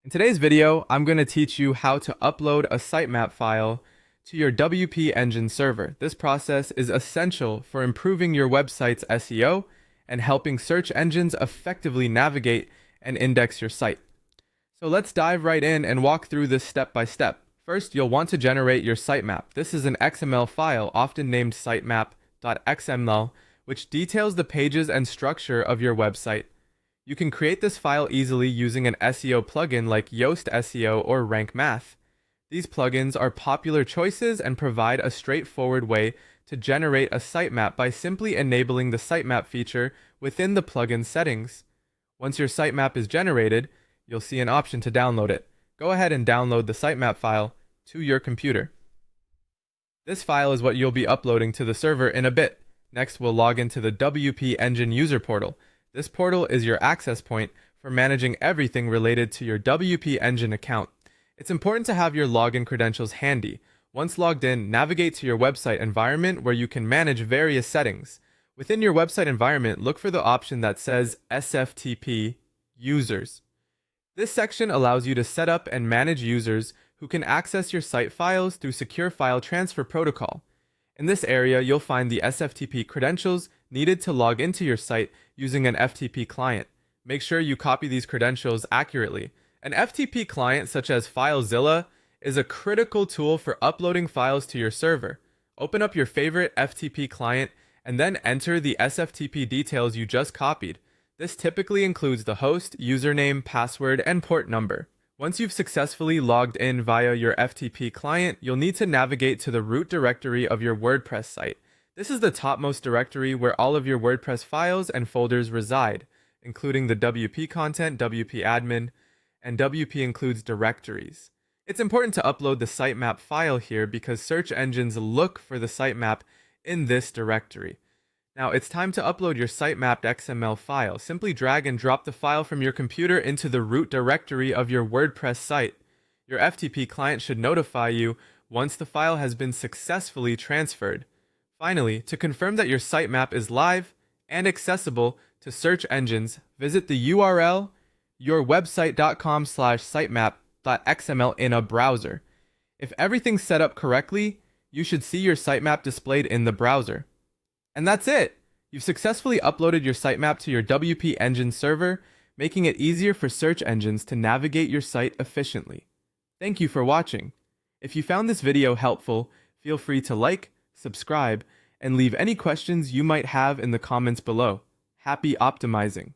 In today's video, I'm going to teach you how to upload a sitemap file to your WP Engine server. This process is essential for improving your website's SEO and helping search engines effectively navigate and index your site. So let's dive right in and walk through this step by step. First, you'll want to generate your sitemap. This is an XML file, often named sitemap.xml, which details the pages and structure of your website. You can create this file easily using an SEO plugin like Yoast SEO or Rank Math. These plugins are popular choices and provide a straightforward way to generate a sitemap by simply enabling the sitemap feature within the plugin settings. Once your sitemap is generated, you'll see an option to download it. Go ahead and download the sitemap file to your computer. This file is what you'll be uploading to the server in a bit. Next, we'll log into the WP Engine user portal. This portal is your access point for managing everything related to your WP Engine account. It's important to have your login credentials handy. Once logged in, navigate to your website environment where you can manage various settings. Within your website environment, look for the option that says SFTP Users. This section allows you to set up and manage users who can access your site files through Secure File Transfer Protocol. In this area, you'll find the SFTP credentials needed to log into your site using an FTP client. Make sure you copy these credentials accurately. An FTP client such as FileZilla is a critical tool for uploading files to your server. Open up your favorite FTP client and then enter the SFTP details you just copied. This typically includes the host, username, password, and port number. Once you've successfully logged in via your FTP client, you'll need to navigate to the root directory of your WordPress site. This is the topmost directory where all of your WordPress files and folders reside, including the WP content, WP admin, and WP includes directories. It's important to upload the sitemap file here because search engines look for the sitemap in this directory. Now it's time to upload your sitemap.xml file. Simply drag and drop the file from your computer into the root directory of your WordPress site. Your FTP client should notify you once the file has been successfully transferred. Finally, to confirm that your sitemap is live and accessible to search engines, visit the URL yourwebsite.com/sitemap.xml in a browser. If everything's set up correctly, you should see your sitemap displayed in the browser. And that's it! You've successfully uploaded your sitemap to your WP Engine server, making it easier for search engines to navigate your site efficiently. Thank you for watching. If you found this video helpful, feel free to like, subscribe, and leave any questions you might have in the comments below. Happy optimizing!